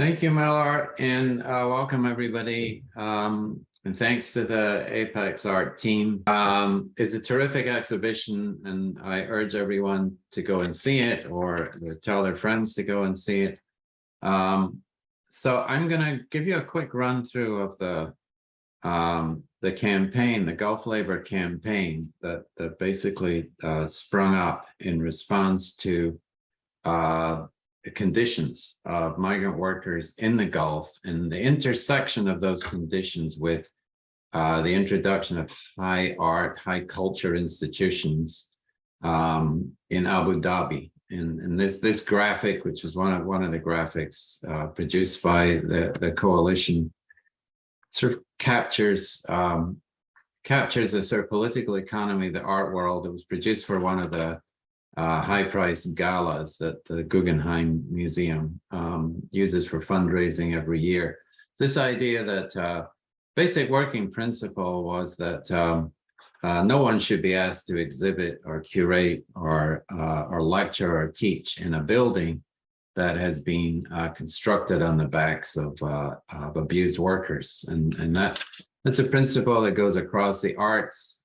Thank you, Mallar, and welcome everybody. And thanks to the Apex Art team. It's a terrific exhibition, and I urge everyone to go and see it or tell their friends to go and see it. So I'm going to give you a quick run through of the campaign, the Gulf labor campaign that basically sprung up in response to the conditions of migrant workers in the Gulf and the intersection of those conditions with the introduction of high art, high culture institutions in Abu Dhabi. And this graphic, which is one of the graphics produced by the coalition, sort of captures a sort of political economy of the art world. It was produced for one of the high-priced galas that the Guggenheim Museum uses for fundraising every year. This idea that basic working principle was that no one should be asked to exhibit or curate or lecture or teach in a building that has been constructed on the backs of abused workers, and that's a principle that goes across the arts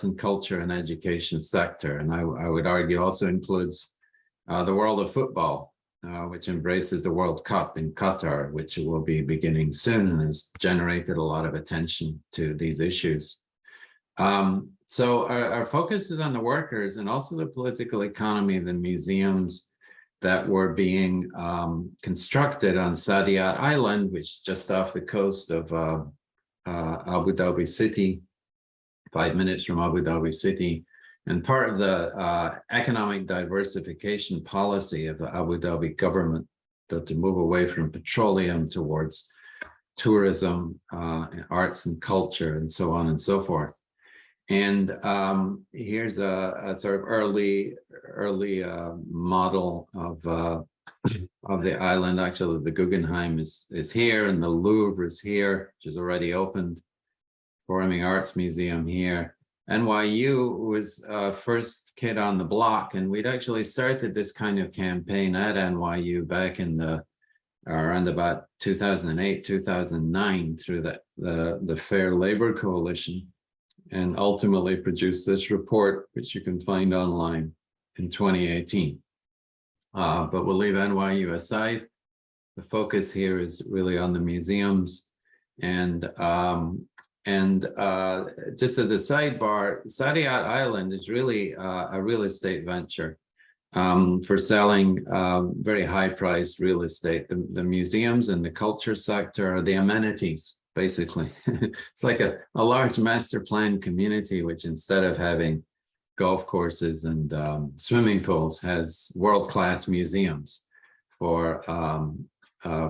and culture and education sector, and I would argue also includes the world of football, which embraces the World Cup in Qatar, which will be beginning soon and has generated a lot of attention to these issues. So our focus is on the workers and also the political economy of the museums that were being constructed on Saadiyat Island, which is just off the coast of Abu Dhabi City, 5 minutes from Abu Dhabi City, and part of the economic diversification policy of the Abu Dhabi government to move away from petroleum towards tourism, arts and culture, and so on and so forth. And here's a sort of early model of the island. Actually, the Guggenheim is here, and the Louvre is here, which is already opened. Performing Arts Museum here. NYU was first kid on the block, and we'd actually started this kind of campaign at NYU back in around about 2008, 2009 through the Fair Labor Coalition, and ultimately produced this report, which you can find online in 2018. But we'll leave NYU aside. The focus here is really on the museums, and just as a sidebar, Saadiyat Island is really a real estate venture for selling very high-priced real estate. The museums and the culture sector are the amenities, basically. It's like a large master plan community, which instead of having golf courses and swimming pools, has world-class museums for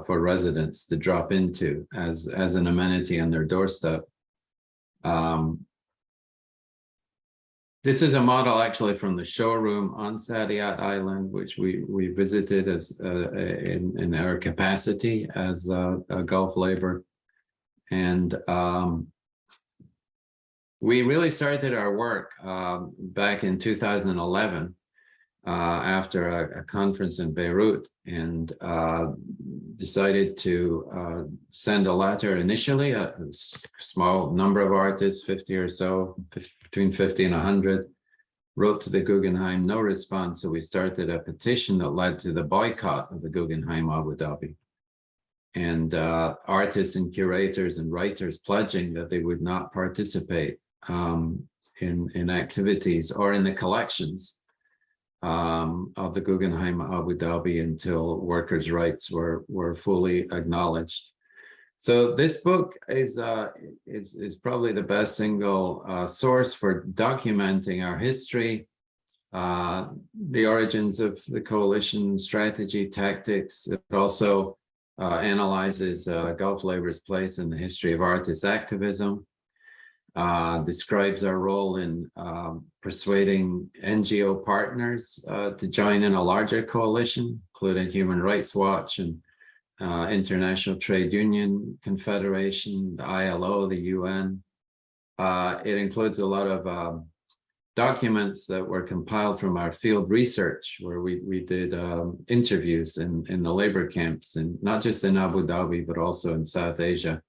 residents to drop into as an amenity on their doorstep. This is a model actually from the showroom on Saadiyat Island, which we visited as in our capacity as a Gulf labor. And we really started our work back in 2011 after a conference in Beirut, and decided to send a letter initially. A small number of artists, 50 or so, between 50 and 100, wrote to the Guggenheim, no response. So we started a petition that led to the boycott of the Guggenheim Abu Dhabi. And artists and curators and writers pledging that they would not participate in activities or in the collections of the Guggenheim Abu Dhabi until workers' rights were fully acknowledged. So this book is probably the best single source for documenting our history, the origins of the coalition strategy, tactics. It also analyzes Gulf labor's place in the history of artist activism, describes our role in persuading NGO partners to join in a larger coalition, including Human Rights Watch and International Trade Union Confederation, the ILO, the UN. It includes a lot of documents that were compiled from our field research, where we did interviews in the labor camps, and not just in Abu Dhabi, but also in South Asia.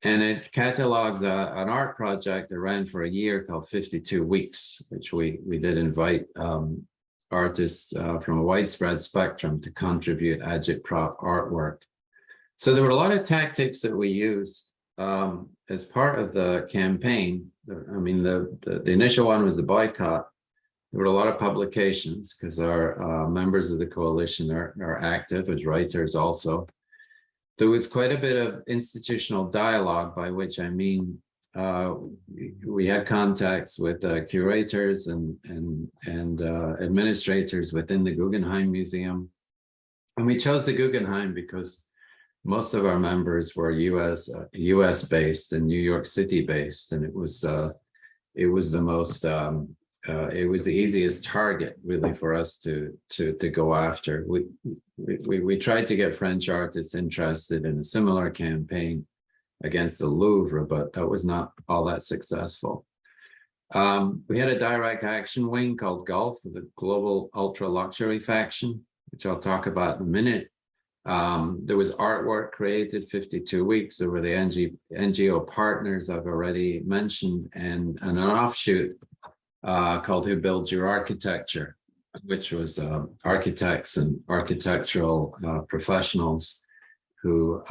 And it catalogs an art project that ran for a year called 52 Weeks, which we did invite artists from a widespread spectrum to contribute agitprop artwork. So there were a lot of tactics that we used as part of the campaign. I mean, the initial one was the boycott. There were a lot of publications because our members of the coalition are active as writers also. There was quite a bit of institutional dialogue, by which I mean we had contacts with curators and administrators within the Guggenheim Museum. And we chose the Guggenheim because most of our members were US based and New York City based, and it was the most it was the easiest target really for us to go after. We tried to get French artists interested in a similar campaign against the Louvre, but that was not all that successful. We had a direct action wing called Gulf, the Global Ultra Luxury Faction, which I'll talk about in a minute. There was artwork created 52 weeks. There were the NGO partners I've already mentioned, and an offshoot called Who Builds Your Architecture, which was architects and architectural professionals who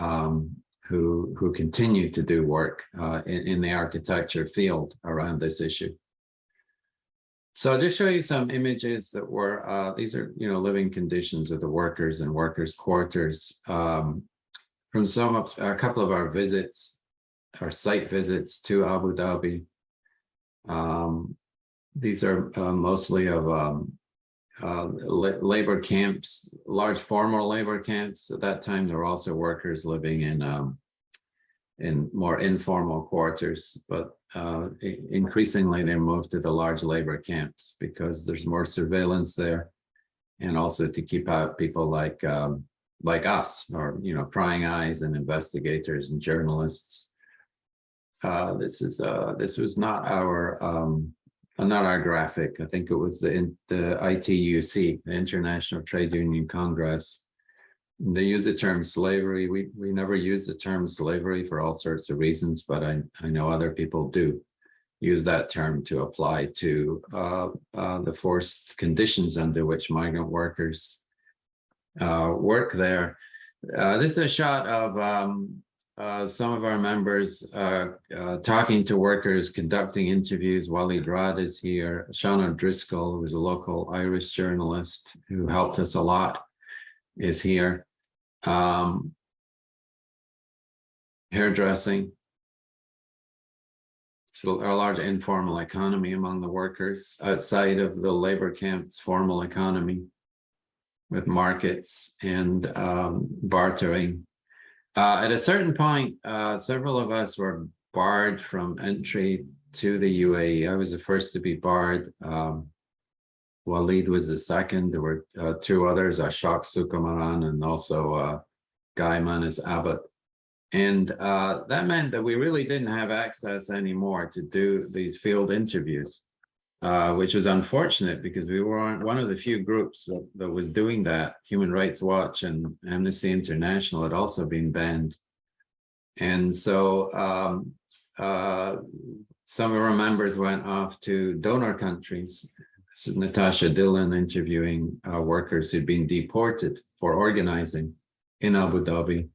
continue to do work in the architecture field around this issue. So I'll just show you some images that were, these are, living conditions of the workers and workers' quarters from a couple of our visits, our site visits to Abu Dhabi. These are mostly of labor camps, large formal labor camps. At that time, there were also workers living in more informal quarters, but increasingly they moved to the large labor camps because there's more surveillance there, and also to keep out people like us, or prying eyes and investigators and journalists. This was not our graphic. I think it was the ITUC, the International Trade Union Congress. They use the term slavery. We never use the term slavery for all sorts of reasons, but I know other people do use that term to apply to the forced conditions under which migrant workers work there. This is a shot of some of our members talking to workers, conducting interviews. Walid Rad is here. Sean O'Driscoll, who was a local Irish journalist who helped us a lot, is here. Hairdressing. So a large informal economy among the workers outside of the labor camps' formal economy, with markets and bartering. At a certain point, several of us were barred from entry to the UAE. I was the first to be barred. Walid was the second. There were two others, Ashok Sukumaran and also Guy Manis Abbott. And that meant that we really didn't have access anymore to do these field interviews, which was unfortunate because we were one of the few groups that was doing that. Human Rights Watch and Amnesty International had also been banned. And so some of our members went off to donor countries. This is Natasha Dillon interviewing workers who'd been deported for organizing in Abu Dhabi.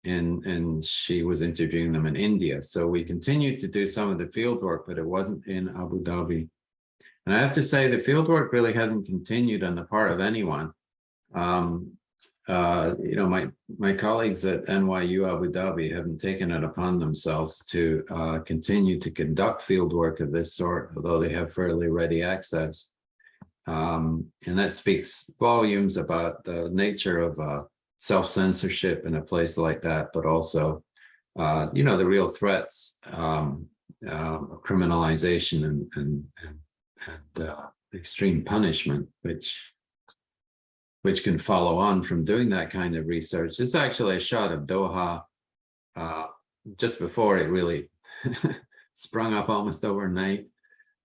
And she was interviewing them in India. So we continued to do some of the field work, but it wasn't in Abu Dhabi. And I have to say the field work really hasn't continued on the part of anyone. My colleagues at NYU Abu Dhabi haven't taken it upon themselves to continue to conduct field work of this sort, although they have fairly ready access. And that speaks volumes about the nature of self-censorship in a place like that, but also, the real threats, criminalization and extreme punishment, which can follow on from doing that kind of research. This is actually a shot of Doha just before it really sprung up almost overnight.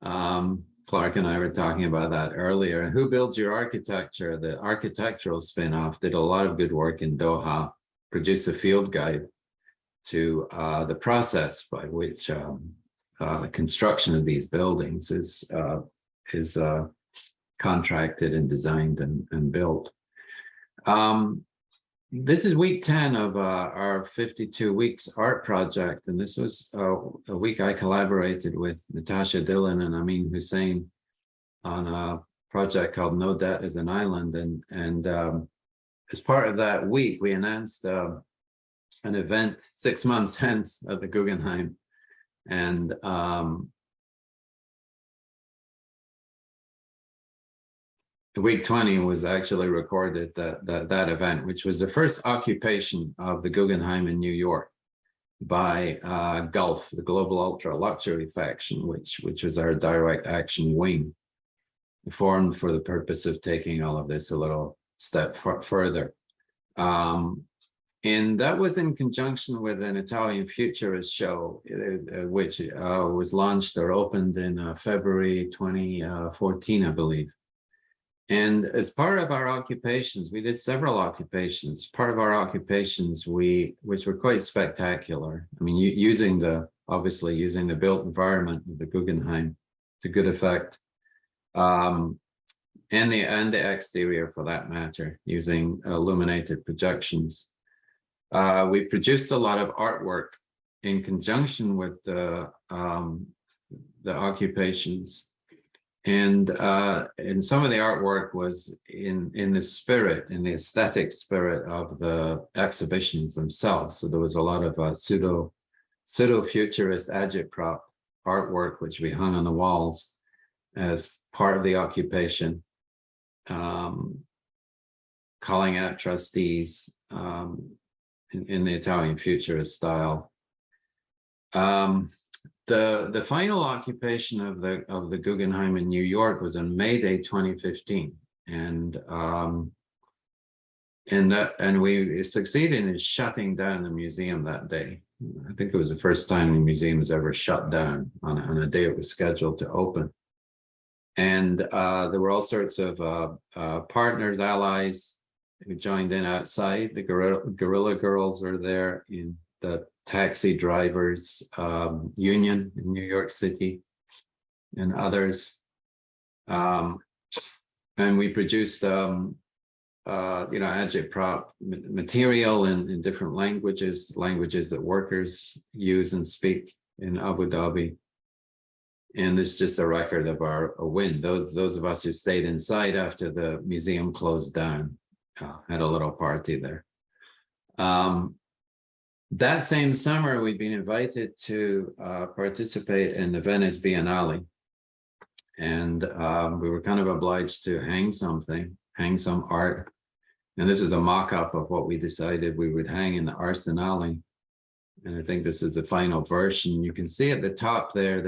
Clark and I were talking about that earlier. And Who Builds Your Architecture? The architectural spin-off did a lot of good work in Doha, produced a field guide to the process by which construction of these buildings is contracted and designed and built. This is week 10 of our 52 weeks art project, and this was a week I collaborated with Natasha Dillon and Amin Hussein on a project called No Debt is an Island, and as part of that week, we announced an event 6 months hence at the Guggenheim, and week 20 was actually recorded that event, which was the first occupation of the Guggenheim in New York by Gulf, the Global Ultra Luxury faction, which was our direct action wing, formed for the purpose of taking all of this a little step further. And that was in conjunction with an Italian futurist show, which was launched or opened in February 2014, I believe. And as part of our occupations, we did several occupations. Part of our occupations, which were quite spectacular. I mean, obviously using the built environment of the Guggenheim to good effect, and the exterior for that matter, using illuminated projections. We produced a lot of artwork in conjunction with the occupations. And some of the artwork was in the aesthetic spirit of the exhibitions themselves. So there was a lot of pseudo-futurist agitprop artwork, which we hung on the walls as part of the occupation, calling out trustees in the Italian futurist style. The final occupation of the Guggenheim in New York was on May Day 2015, and we succeeded in shutting down the museum that day. I think it was the first time the museum was ever shut down on a day it was scheduled to open. And there were all sorts of partners, allies who joined in outside. The Guerrilla Girls are there, in the taxi drivers union in New York City, and others. And we produced agitprop material in different languages that workers use and speak in Abu Dhabi. And it's just a record of our win. Those of us who stayed inside after the museum closed down had a little party there. That same summer, we'd been invited to participate in the Venice Biennale. And we were kind of obliged to hang some art. And this is a mock-up of what we decided we would hang in the Arsenale. And I think this is the final version. You can see at the top there,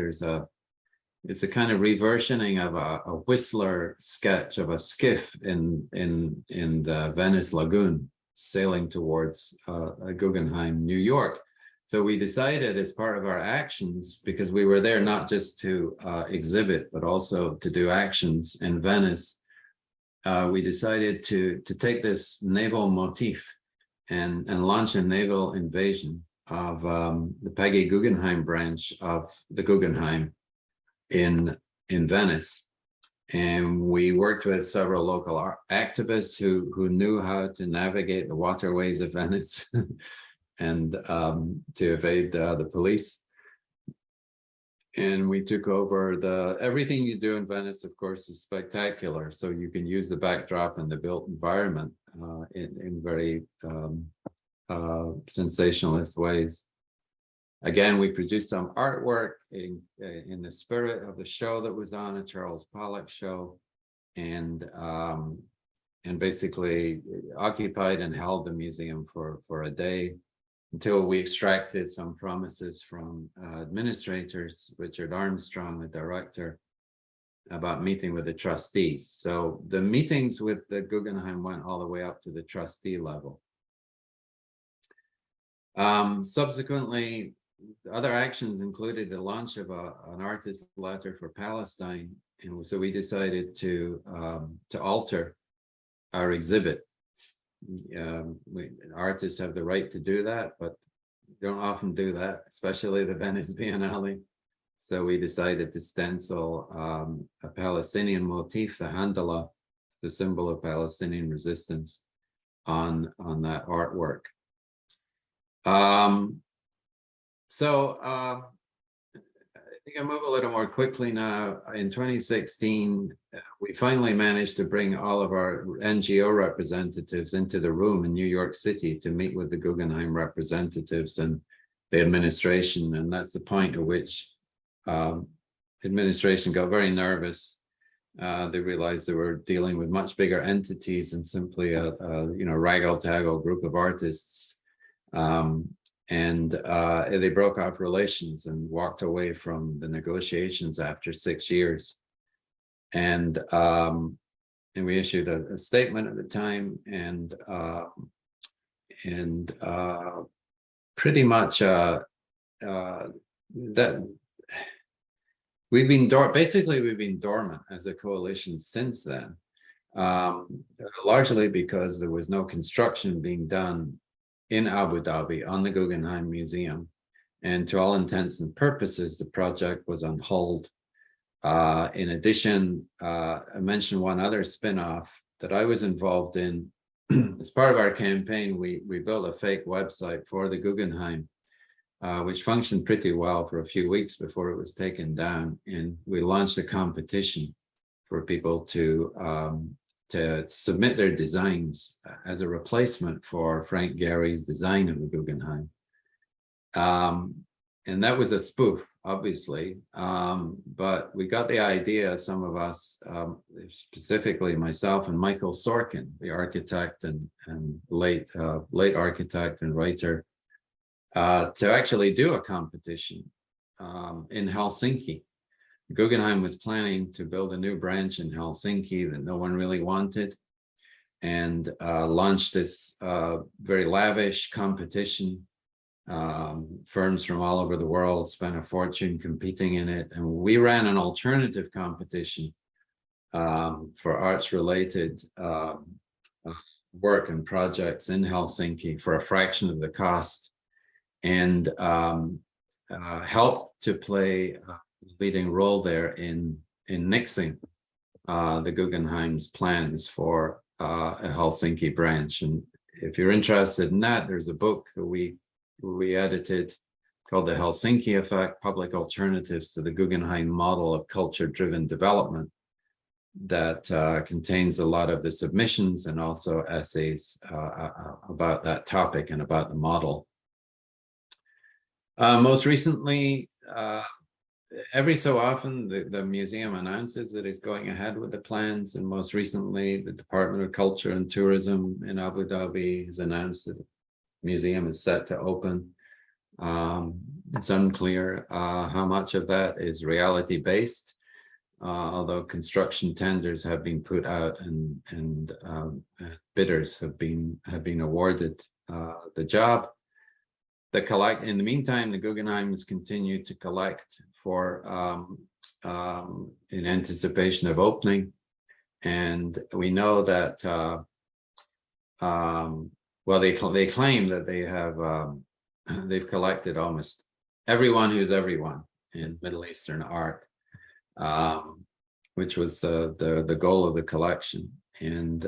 it's a kind of reversioning of a Whistler sketch of a skiff in the Venice Lagoon, sailing towards Guggenheim, New York. So we decided, as part of our actions, because we were there not just to exhibit, but also to do actions in Venice, we decided to take this naval motif and launch a naval invasion of the Peggy Guggenheim branch of the Guggenheim in Venice. And we worked with several local activists who knew how to navigate the waterways of Venice and to evade the police. And we took over everything you do in Venice, of course, is spectacular. So you can use the backdrop and the built environment in very sensationalist ways. Again, we produced some artwork in the spirit of the show that was on, a Charles Pollock show, and basically occupied and held the museum for a day until we extracted some promises from administrators, Richard Armstrong, the director, about meeting with the trustees. So the meetings with the Guggenheim went all the way up to the trustee level. Subsequently, other actions included the launch of an artist letter for Palestine, and so we decided to alter our exhibit. Artists have the right to do that, but don't often do that, especially the Venice Biennale. So we decided to stencil a Palestinian motif, the handala, the symbol of Palestinian resistance, on that artwork. I think I'll move a little more quickly now. In 2016, we finally managed to bring all of our NGO representatives into the room in New York City to meet with the Guggenheim representatives and the administration. And that's the point at which administration got very nervous. They realized they were dealing with much bigger entities than simply a raggle-taggle group of artists. They broke off relations and walked away from the negotiations after 6 years. And we issued a statement at the time, and pretty much that we've been dormant as a coalition since then, largely because there was no construction being done in Abu Dhabi on the Guggenheim Museum. And to all intents and purposes, the project was on hold. In addition, I mentioned one other spin-off that I was involved in. As part of our campaign, we built a fake website for the Guggenheim, which functioned pretty well for a few weeks before it was taken down. And we launched a competition for people to submit their designs as a replacement for Frank Gehry's design of the Guggenheim. And that was a spoof, obviously, but we got the idea, some of us, specifically myself and Michael Sorkin, the architect and late architect and writer, to actually do a competition in Helsinki. Guggenheim was planning to build a new branch in Helsinki that no one really wanted, and launched this very lavish competition. Firms from all over the world spent a fortune competing in it, and we ran an alternative competition for arts-related work and projects in Helsinki for a fraction of the cost, and helped to play leading role there in nixing the Guggenheim's plans for a Helsinki branch. And if you're interested in that, there's a book that we edited called The Helsinki Effect: Public Alternatives to the Guggenheim Model of Culture-Driven Development, that contains a lot of the submissions and also essays about that topic and about the model. Most recently, every so often, the museum announces that it's going ahead with the plans, and most recently, the Department of Culture and Tourism in Abu Dhabi has announced that the museum is set to open. It's unclear how much of that is reality-based, although construction tenders have been put out and bidders have been awarded the job. In the meantime, the Guggenheim has continued to collect for in anticipation of opening, and we know that they claim that they have they've collected almost everyone who's everyone in Middle Eastern art, which was the goal of the collection, and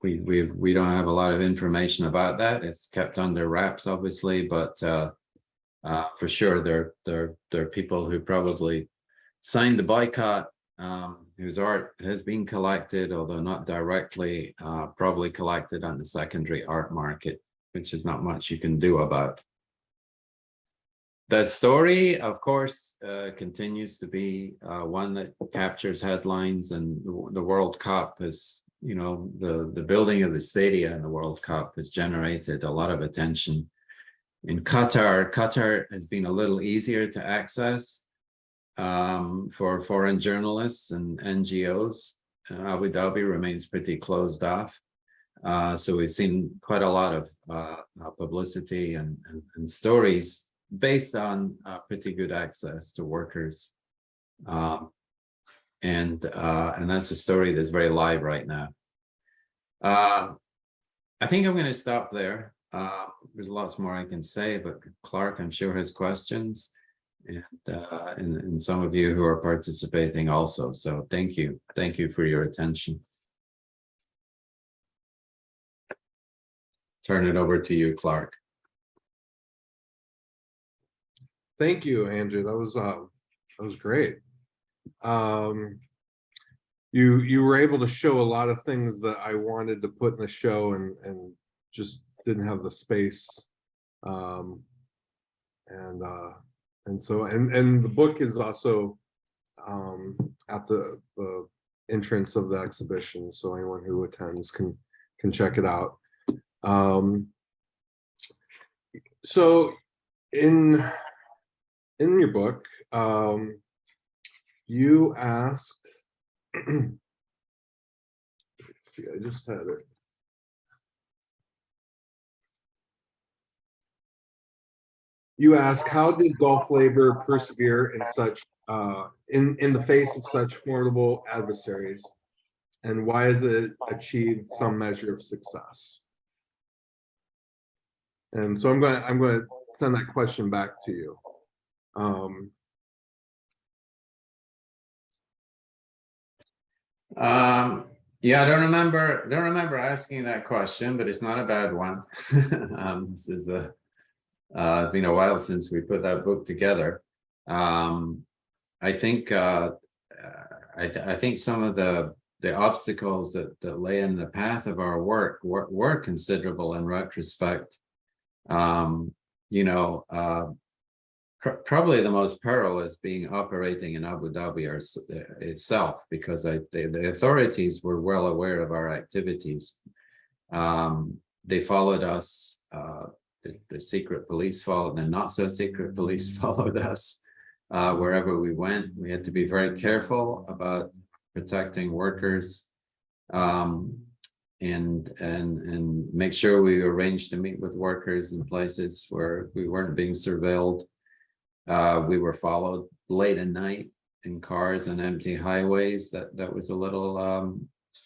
we don't have a lot of information about that. It's kept under wraps, obviously, but for sure there are people who probably signed the boycott, whose art has been collected, although not directly, probably collected on the secondary art market, which is not much you can do about. The story, of course, continues to be one that captures headlines, and the World Cup has, the building of the stadia in the World Cup has generated a lot of attention. In Qatar has been a little easier to access for foreign journalists and NGOs. Abu Dhabi remains pretty closed off. So we've seen quite a lot of publicity and stories based on pretty good access to workers. And that's a story that's very live right now. I think I'm going to stop there. There's lots more I can say, but Clark, I'm sure, has questions, and some of you who are participating also. So thank you for your attention. Turn it over to you, Clark. Thank you, Andrew. That was great. You were able to show a lot of things that I wanted to put in the show and just didn't have the space. And the book is also at the entrance of the exhibition, so anyone who attends can check it out. So in your book, you asked, let's see, I just had it. You ask, how did Gulf labor persevere in such in the face of such formidable adversaries, and why has it achieved some measure of success? And so I'm going to send that question back to you. Yeah, I don't remember asking that question, but it's not a bad one. This is it's been a while since we put that book together. I think I think some of the obstacles that lay in the path of our work were considerable in retrospect. You know, probably the most perilous being operating in Abu Dhabi itself, because the authorities were well aware of our activities. They followed us. The secret police followed, the not so secret police followed us wherever we went. We had to be very careful about protecting workers, and make sure we arranged to meet with workers in places where we weren't being surveilled. We were followed late at night in cars and empty highways. That was a little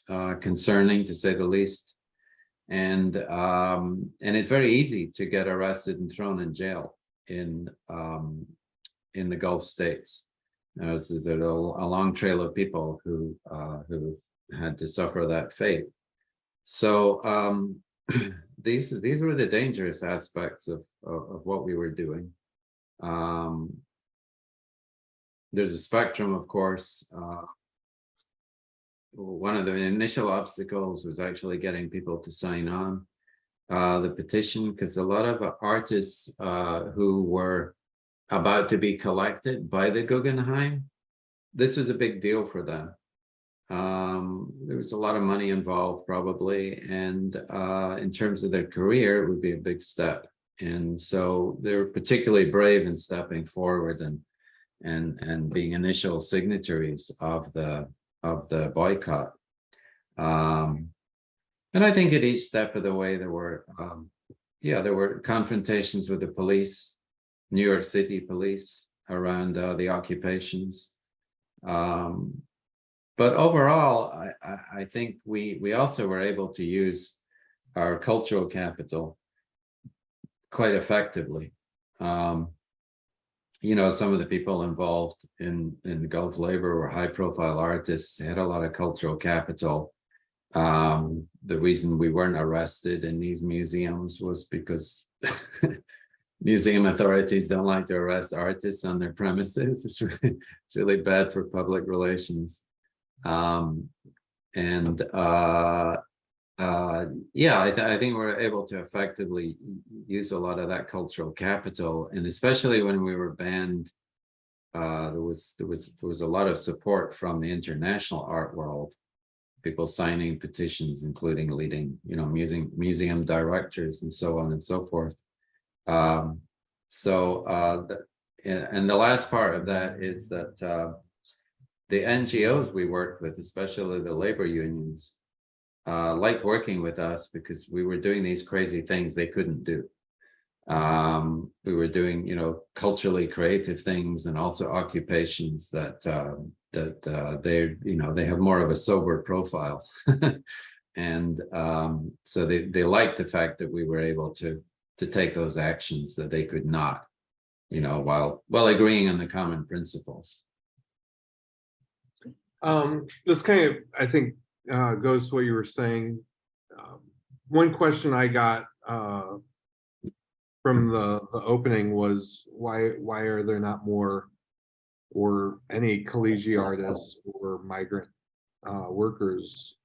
concerning, to say the least. And it's very easy to get arrested and thrown in jail in the Gulf states. There's a long trail of people who had to suffer that fate. So these were the dangerous aspects of what we were doing. There's a spectrum, of course. One of the initial obstacles was actually getting people to sign on the petition, because a lot of artists who were about to be collected by the Guggenheim, this was a big deal for them. There was a lot of money involved, probably, and in terms of their career, it would be a big step. And so they were particularly brave in stepping forward and being initial signatories of the boycott. And I think at each step of the way there were confrontations with the police, New York City police, around the occupations. But overall, I think we also were able to use our cultural capital quite effectively. You know, some of the people involved in Gulf labor were high-profile artists. They had a lot of cultural capital. The reason we weren't arrested in these museums was because museum authorities don't like to arrest artists on their premises. It's really bad for public relations. Yeah, I think we're able to effectively use a lot of that cultural capital, and especially when we were banned, there was a lot of support from the international art world, people signing petitions, including leading, you know, museum directors and so on and so forth. And the last part of that is that the NGOs we worked with, especially the labor unions, liked working with us because we were doing these crazy things they couldn't do. We were doing, culturally creative things and also occupations that they have more of a sober profile. And so they liked the fact that we were able to take those actions that they could not, while agreeing on the common principles. This kind of, I think, goes to what you were saying. One question I got from the opening was why are there not more or any collegiate artists or migrant workers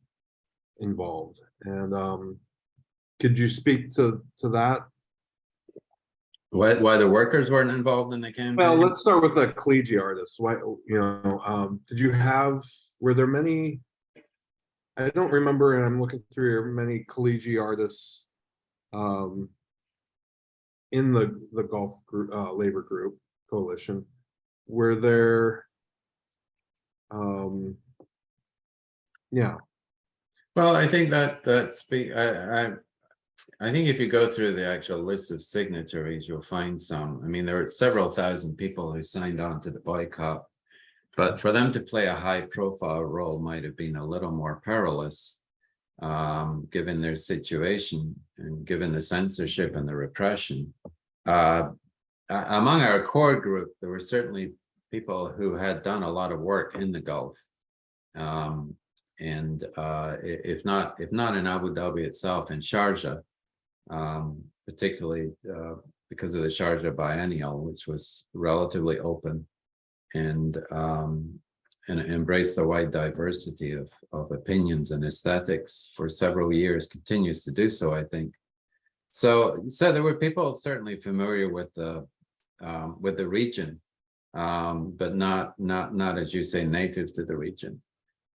involved? And could you speak to that? Why the workers weren't involved in the campaign? Well, let's start with the collegiate artists. Why, were there many? I don't remember, and I'm looking through here, many collegiate artists in the Gulf group, labor group coalition. Were there? Yeah. Well, I think I think if you go through the actual list of signatories, you'll find some. I mean, there were several thousand people who signed on to the boycott, but for them to play a high-profile role might have been a little more perilous, given their situation and given the censorship and the repression. Among our core group, there were certainly people who had done a lot of work in the Gulf. And if not in Abu Dhabi itself, in Sharjah, particularly because of the Sharjah Biennial, which was relatively open and embraced the wide diversity of opinions and aesthetics for several years, continues to do so, I think. So there were people certainly familiar with the region, but not as you say, native to the region.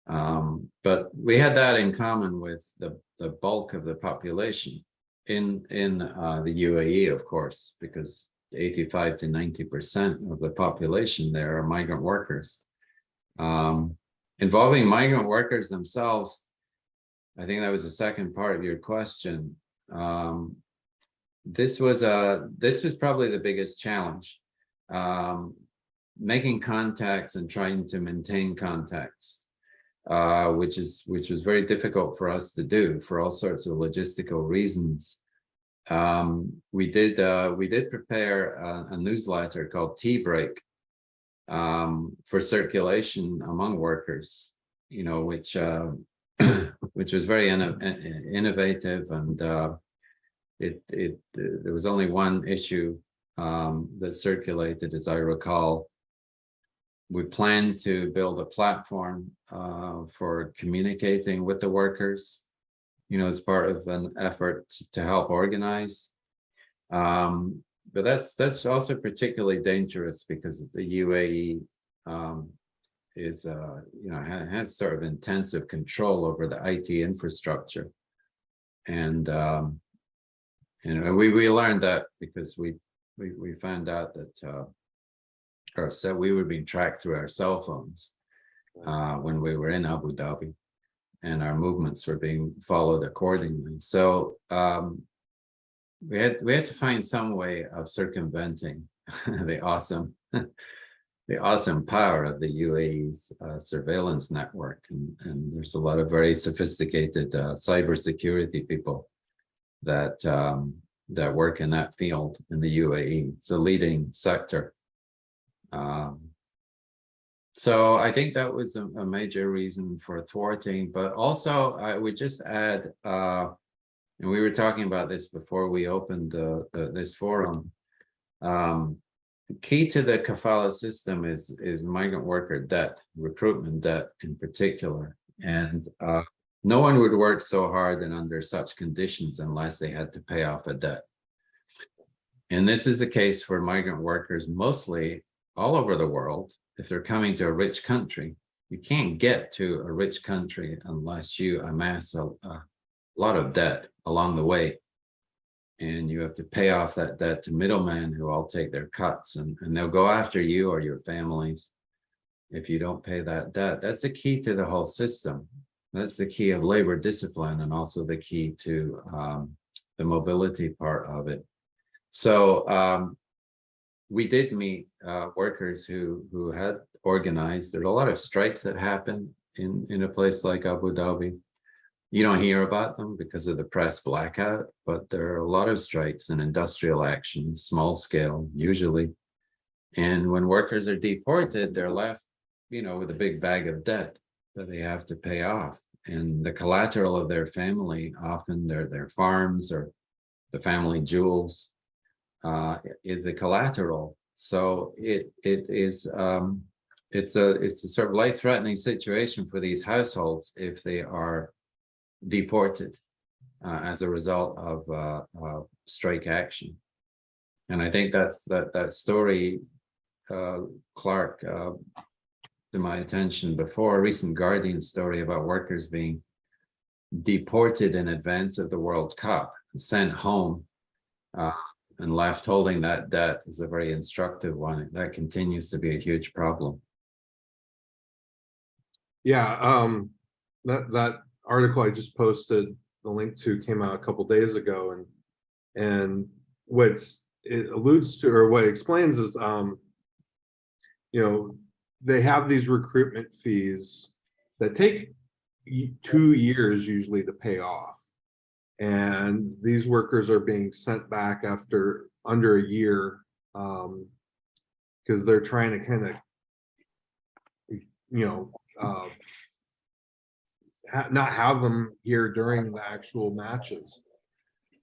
But we had that in common with the bulk of the population in the UAE, of course, because 85 to 90% of the population there are migrant workers. Involving migrant workers themselves, I think that was the second part of your question. This was probably the biggest challenge, making contacts and trying to maintain contacts. Which was very difficult for us to do for all sorts of logistical reasons. We did prepare a newsletter called Tea Break for circulation among workers, which was very innovative, and there was only one issue that circulated, as I recall. We plan to build a platform for communicating with the workers, as part of an effort to help organize. But that's also particularly dangerous because the UAE has sort of intensive control over the IT infrastructure, and we learned that because we found out that. So we were being tracked through our cell phones when we were in Abu Dhabi, and our movements were being followed accordingly. So we had to find some way of circumventing the awesome power of the UAE's surveillance network, and there's a lot of very sophisticated cybersecurity people that work in that field in the UAE. It's a leading sector. So I think that was a major reason for thwarting, but also I would just add, and we were talking about this before we opened this forum. Key to the kafala system is migrant worker debt, recruitment debt in particular, and no one would work so hard and under such conditions unless they had to pay off a debt. And this is the case for migrant workers mostly all over the world. If they're coming to a rich country, you can't get to a rich country unless you amass a lot of debt along the way. And you have to pay off that debt to middlemen who all take their cuts, and they'll go after you or your families if you don't pay that debt. That's the key to the whole system. That's the key of labor discipline, and also the key to the mobility part of it. So we did meet workers who had organized. There's a lot of strikes that happen in a place like Abu Dhabi. You don't hear about them because of the press blackout, but there are a lot of strikes and industrial action, small scale, usually. And when workers are deported, they're left, with a big bag of debt that they have to pay off. And the collateral of their family, often their farms or the family jewels, is the collateral. So it's a sort of life-threatening situation for these households if they are deported as a result of strike action. And I think that story, Clark, to my attention before, a recent Guardian story about workers being deported in advance of the World Cup, sent home, and left holding that debt is a very instructive one. That continues to be a huge problem. Yeah, that article I just posted the link to came out a couple days ago, and what it alludes to, or what it explains, is they have these recruitment fees that take 2 years usually to pay off, and these workers are being sent back after under a year, because they're trying to kind of not have them here during the actual matches.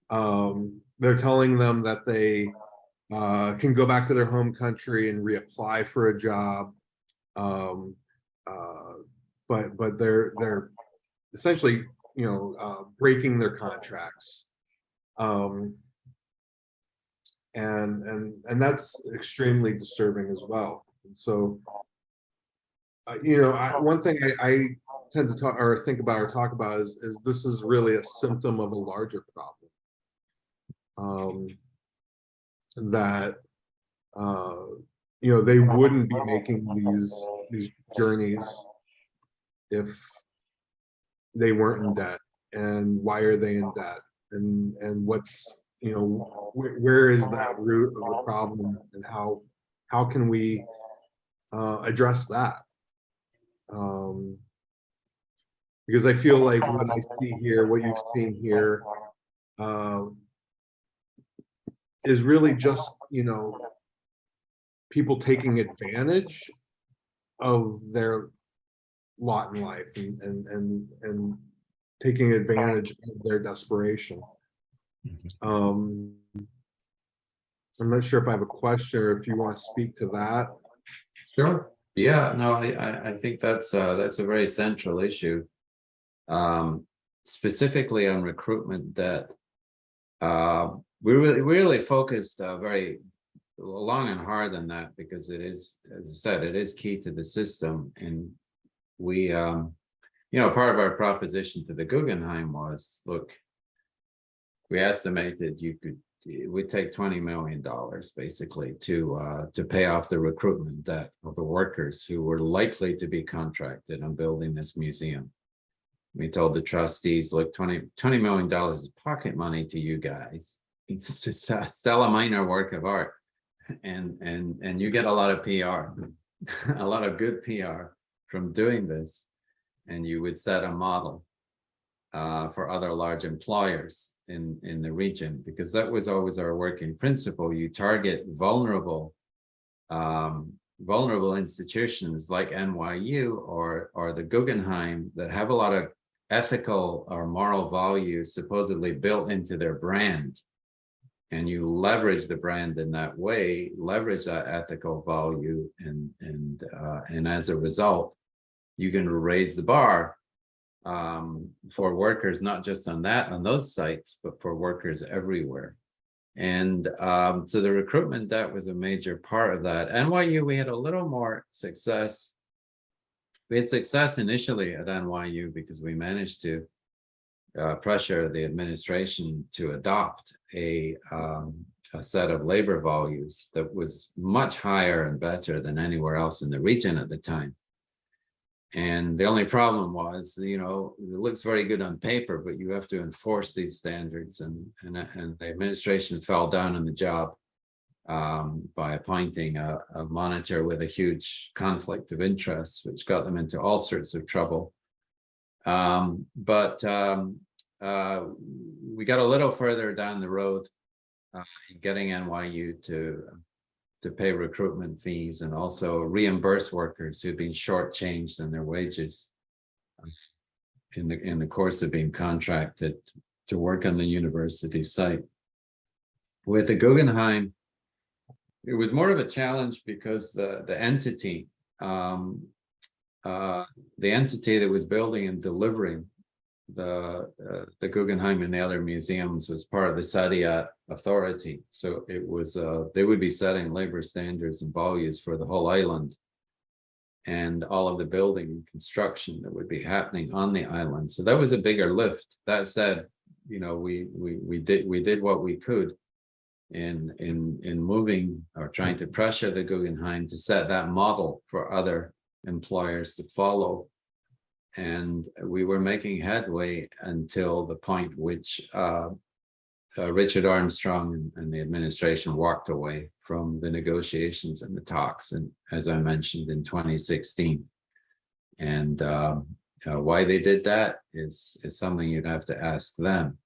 They're telling them that they can go back to their home country and reapply for a job, but they're essentially breaking their contracts, and that's extremely disturbing as well. And so one thing I tend to talk or think about or talk about is this is really a symptom of a larger problem, that they wouldn't be making these journeys if they weren't in debt. And why are they in debt, and what's where is that root of the problem, and how can we address that? Because I feel like what I see here, what you've seen here, is really just people taking advantage of their lot in life, and taking advantage of their desperation. I'm not sure if I have a question or if you want to speak to that. Sure. Yeah, no, I think that's a very central issue, specifically on recruitment debt. We really focused very long and hard on that, because it is, as I said, it is key to the system. And we, part of our proposition to the Guggenheim was, look, we estimated it would take $20 million basically to pay off the recruitment debt of the workers who were likely to be contracted on building this museum. We told the trustees, look, $20 million is pocket money to you guys. It's just sell a minor work of art, and you get a lot of PR, a lot of good PR from doing this, and you would set a model for other large employers in the region, because that was always our working principle. You target vulnerable institutions like NYU or the Guggenheim that have a lot of ethical or moral values supposedly built into their brand, and you leverage the brand in that way, leverage that ethical value, and as a result, you can raise the bar for workers, not just on those sites, but for workers everywhere. And so the recruitment debt was a major part of that. NYU, we had a little more success. We had success initially at NYU because we managed to pressure the administration to adopt a set of labor values that was much higher and better than anywhere else in the region at the time. And the only problem was, it looks very good on paper, but you have to enforce these standards, and the administration fell down on the job by appointing a monitor with a huge conflict of interests, which got them into all sorts of trouble. But we got a little further down the road, getting NYU to pay recruitment fees and also reimburse workers who've been shortchanged in their wages in the course of being contracted to work on the university site. With the Guggenheim, it was more of a challenge because the entity that was building and delivering the Guggenheim and the other museums was part of the Saadiyat authority. So it was they would be setting labor standards and values for the whole island, and all of the building and construction that would be happening on the island. So that was a bigger lift. That said, we did what we could in moving or trying to pressure the Guggenheim to set that model for other employers to follow. And we were making headway until the point which Richard Armstrong and the administration walked away from the negotiations and the talks, and as I mentioned, in 2016. And why they did that is something you'd have to ask them.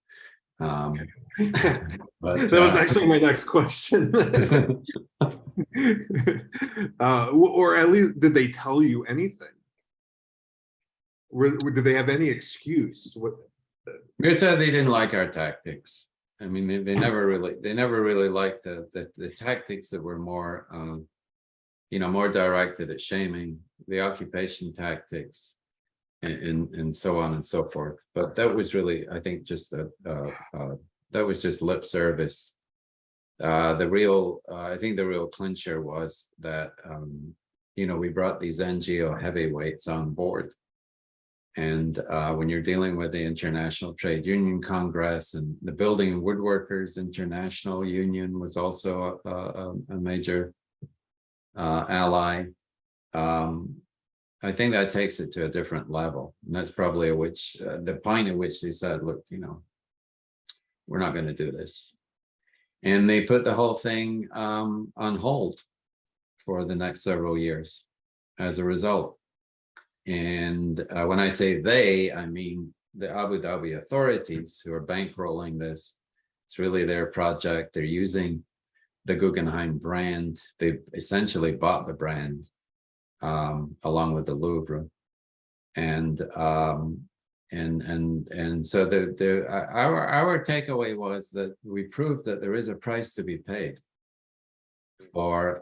But, That was actually my next question. Or at least, did they tell you anything? Did they have any excuse? They said they didn't like our tactics. I mean, they never really liked the tactics that were more, more directed at shaming, the occupation tactics, and so on and so forth. But that was really, I think, just that was just lip service. I think the real clincher was that, we brought these NGO heavyweights on board. And when you're dealing with the International Trade Union Congress, and the Building and Woodworkers International Union was also a major ally, I think that takes it to a different level. And that's probably the point at which they said, look, we're not going to do this. And they put the whole thing on hold for the next several years as a result. And when I say they, I mean the Abu Dhabi authorities who are bankrolling this. It's really their project. They're using the Guggenheim brand. They've essentially bought the brand along with the Louvre. And so our takeaway was that we proved that there is a price to be paid for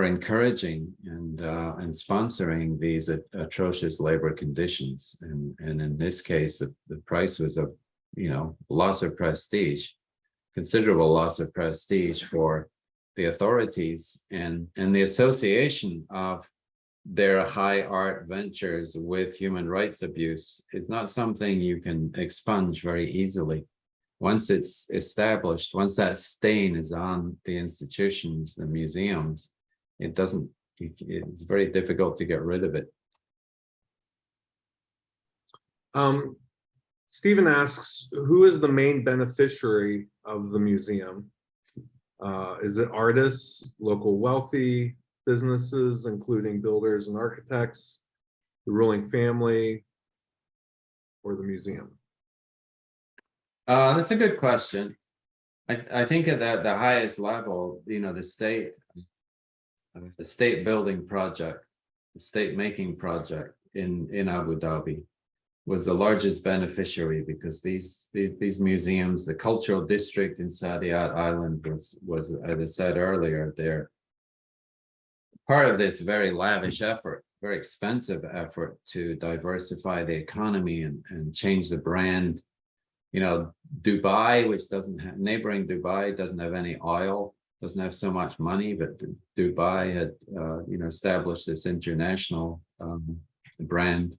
encouraging and sponsoring these atrocious labor conditions, and in this case, the price was a loss of prestige, considerable loss of prestige for the authorities, and the association of their high art ventures with human rights abuse is not something you can expunge very easily. Once it's established, once that stain is on the institutions, the museums, it's very difficult to get rid of it. Stephen asks, who is the main beneficiary of the museum? Is it artists, local wealthy businesses, including builders and architects, the ruling family, or the museum? That's a good question. I think at the highest level, the state building project, the state making project in Abu Dhabi was the largest beneficiary, because these museums, the cultural district in Saadiyat Island was, as I said earlier, they're part of this very lavish effort, very expensive effort to diversify the economy and change the brand. Dubai, which neighboring Dubai doesn't have any oil, doesn't have so much money, but Dubai had, established this international brand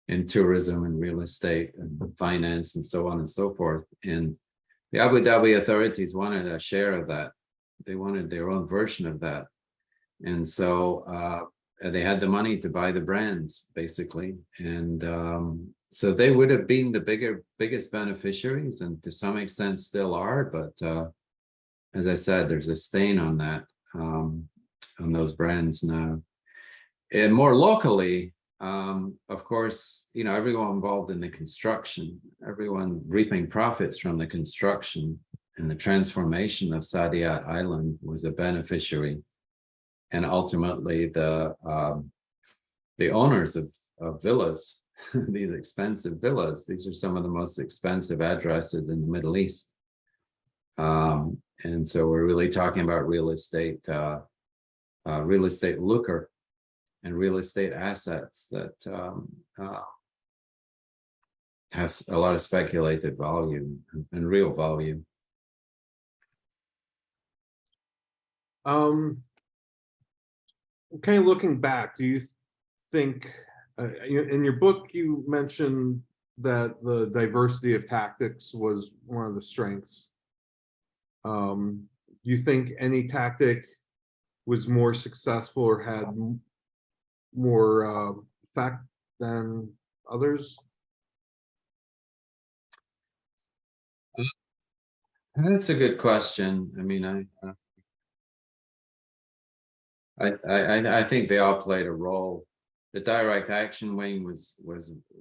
in tourism and real estate and finance and so on and so forth. And the Abu Dhabi authorities wanted a share of that. They wanted their own version of that. And so they had the money to buy the brands, basically. And so they would have been the biggest beneficiaries, and to some extent still are. But as I said, there's a stain on that, on those brands now. And more locally, of course, you know, everyone involved in the construction, everyone reaping profits from the construction and the transformation of Saadiyat Island was a beneficiary. And ultimately, the owners of villas, these expensive villas, these are some of the most expensive addresses in the Middle East. And so we're really talking about real estate lucre and real estate assets that has a lot of speculative value and real value. Kind of looking back, do you think in your book you mentioned that the diversity of tactics was one of the strengths? Do you think any tactic was more successful or had more effect than others? That's a good question. I mean, I think they all played a role. The direct action wing was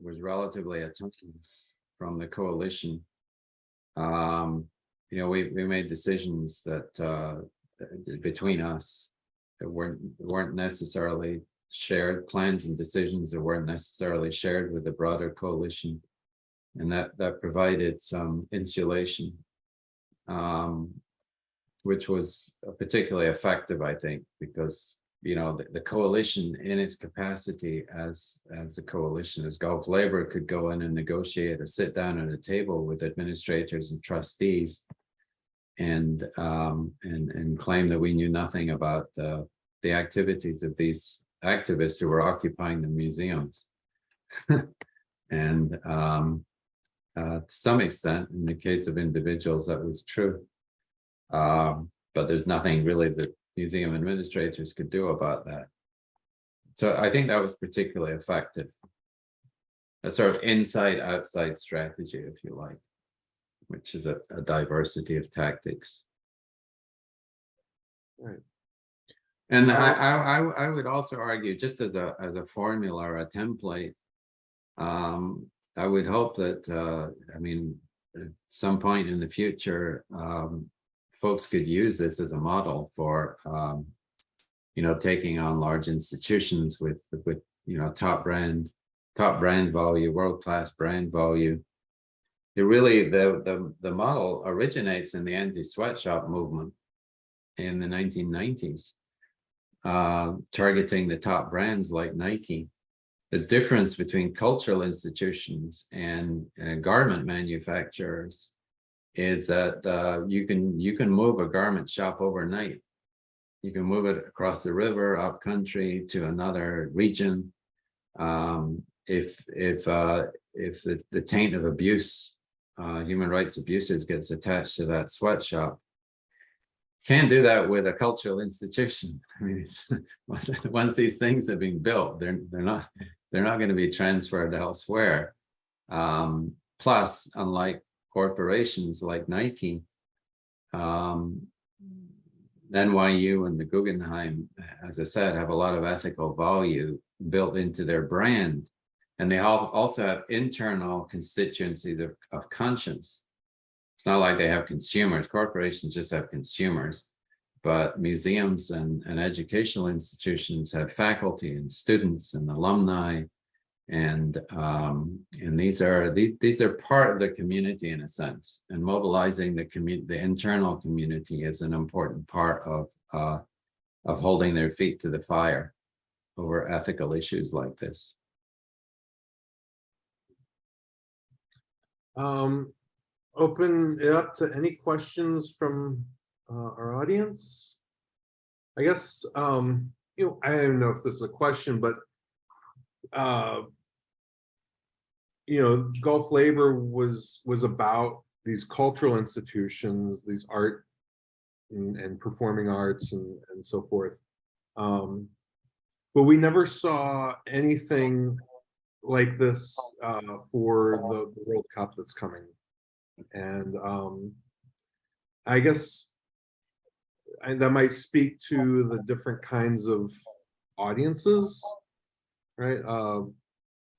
relatively autonomous from the coalition. You know, we made decisions that between us that weren't necessarily shared, plans and decisions that weren't necessarily shared with the broader coalition, and that provided some insulation, which was particularly effective, I think, because, you know, the coalition in its capacity as a coalition, as Gulf Labor, could go in and negotiate or sit down at a table with administrators and trustees and claim that we knew nothing about the activities of these activists who were occupying the museums. And to some extent, in the case of individuals, that was true. But there's nothing really that museum administrators could do about that. So I think that was particularly effective. A sort of inside-outside strategy, if you like, which is a diversity of tactics. Right. And I would also argue, just as a formula or a template, I would hope that, I mean, at some point in the future, folks could use this as a model for, you know, taking on large institutions with you know, top brand value, world-class brand value. It really, the model originates in the anti-sweatshop movement in the 1990s, targeting the top brands like Nike. The difference between cultural institutions and garment manufacturers is that you can move a garment shop overnight. You can move it across the river, up country to another region. If the taint of abuse, human rights abuses, gets attached to that sweatshop, can't do that with a cultural institution. I mean, it's, once these things have been built, they're not going to be transferred elsewhere. Plus, unlike corporations like Nike, NYU and the Guggenheim, as I said, have a lot of ethical value built into their brand. And they also have internal constituencies of conscience. It's not like they have consumers. Corporations just have consumers. But museums and educational institutions have faculty and students and alumni. And these are part of the community in a sense, and mobilizing the internal community is an important part of holding their feet to the fire over ethical issues like this. Open it up to any questions from our audience. I guess you know, I don't know if this is a question, but you know, Gulf Labor was about these cultural institutions, these art and performing arts and so forth. but we never saw anything like this for the World Cup that's coming. And I guess that might speak to the different kinds of audiences, right?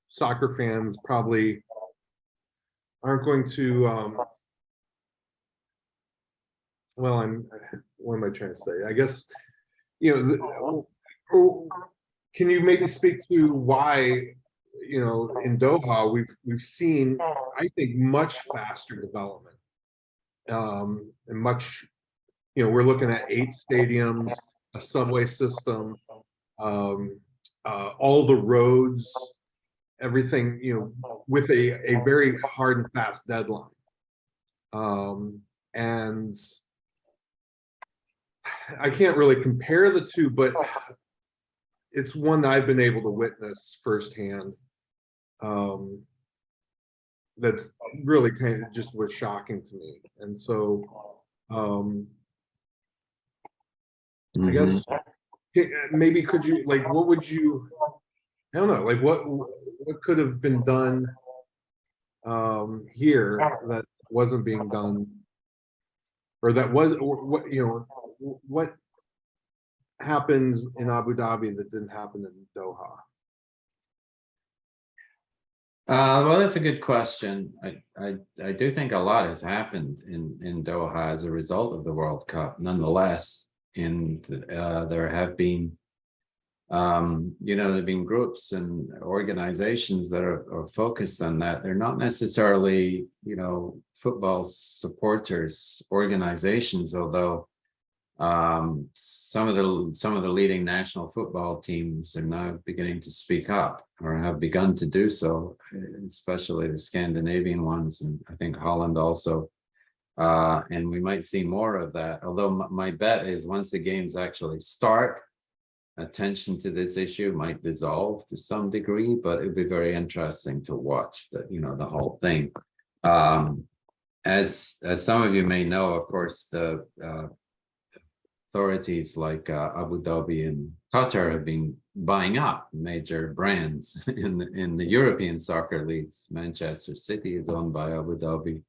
Soccer fans probably aren't going to, well, what am I trying to say? I guess, you know, can you maybe speak to why, you know, in Doha, we've seen, I think, much faster development, and much, you know, we're looking at 8 stadiums, a subway system, all the roads, everything, you know, with a very hard and fast deadline. And I can't really compare the two, but it's one that I've been able to witness firsthand. That's really kind of just was shocking to me. And so I guess maybe could you, like, what would you, I don't know, like what could have been done here that wasn't being done, or that was, or what, you know, what happened in Abu Dhabi that didn't happen in Doha? Well, that's a good question. I do think a lot has happened in Doha as a result of the World Cup. Nonetheless, there have been, you know, there've been groups and organizations that are focused on that. They're not necessarily, you know, football supporters organizations, although some of the leading national football teams are now beginning to speak up, or have begun to do so, especially the Scandinavian ones, and I think Holland also. And we might see more of that. Although my bet is once the games actually start, attention to this issue might dissolve to some degree, but it'd be very interesting to watch the, you know, the whole thing. As some of you may know, of course, the authorities like Abu Dhabi and Qatar have been buying up major brands in the European soccer leagues. Manchester City is owned by Abu Dhabi,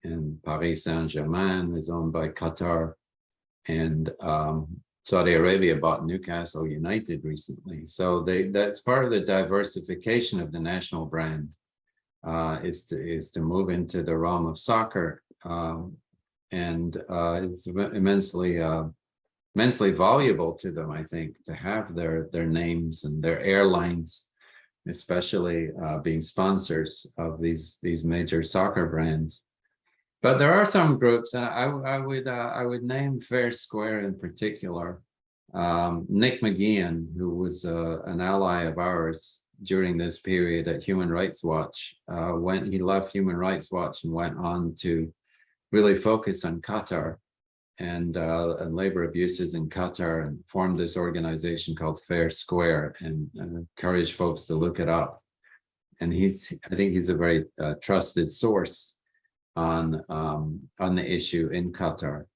and Paris Saint-Germain is owned by Qatar, and Saudi Arabia bought Newcastle United recently. So that's part of the diversification of the national brand, is to move into the realm of soccer. And it's immensely valuable to them, I think, to have their names and their airlines, especially being sponsors of these major soccer brands. But there are some groups, and I would name Fair Square in particular. Nick McGeehan, who was an ally of ours during this period at Human Rights Watch, he left Human Rights Watch and went on to really focus on Qatar and labor abuses in Qatar, and formed this organization called Fair Square, and encourage folks to look it up. And I think he's a very trusted source on the issue in Qatar.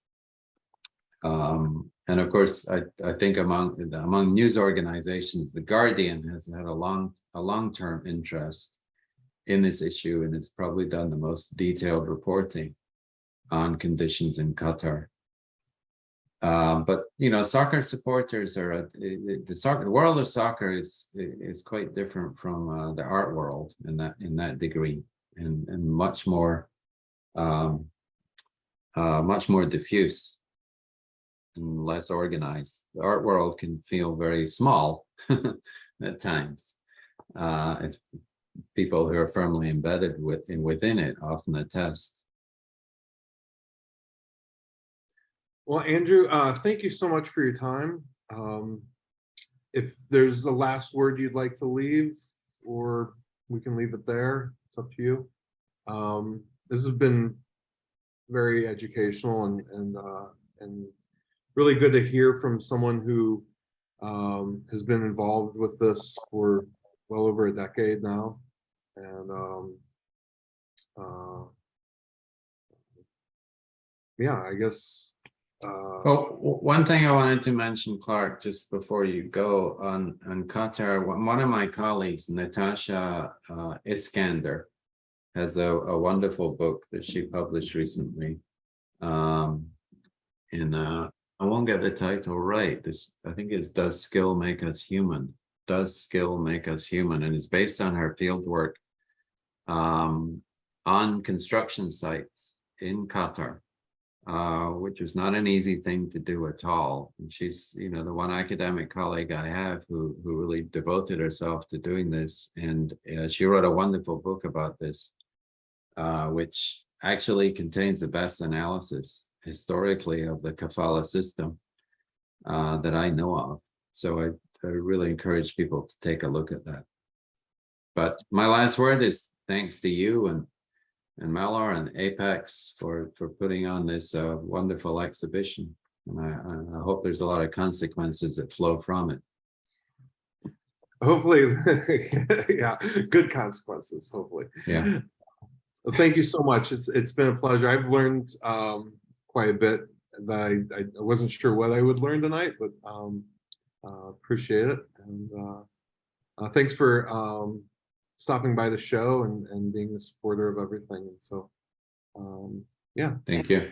And of course, I think among news organizations, The Guardian has had a long-term interest in this issue, and has probably done the most detailed reporting on conditions in Qatar. But you know, soccer supporters are the world of soccer is quite different from the art world in that degree, and much more diffuse and less organized. The art world can feel very small at times. It's people who are firmly embedded within it often attest. Well, Andrew, thank you so much for your time. If there's a last word you'd like to leave, or we can leave it there, it's up to you. This has been very educational and really good to hear from someone who has been involved with this for well over a decade now. And yeah, I guess Oh, one thing I wanted to mention, Clark, just before you go on Qatar, one of my colleagues, Natasha Iskander, has a wonderful book that she published recently. And I won't get the title right. This, I think, is Does Skill Make Us Human? Does Skill Make Us Human? And it's based on her field work on construction sites in Qatar, which is not an easy thing to do at all. And she's, you know, the one academic colleague I have who really devoted herself to doing this. And she wrote a wonderful book about this, which actually contains the best analysis historically of the kafala system that I know of. So I really encourage people to take a look at that. But my last word is thanks to you and Malor and Apex for putting on this wonderful exhibition. And I hope there's a lot of consequences that flow from it. Hopefully, yeah, good consequences, hopefully. Yeah. Well, thank you so much. It's been a pleasure. I've learned quite a bit that I wasn't sure what I would learn tonight, but appreciate it. And thanks for stopping by the show and being a supporter of everything. And so, yeah. Thank you.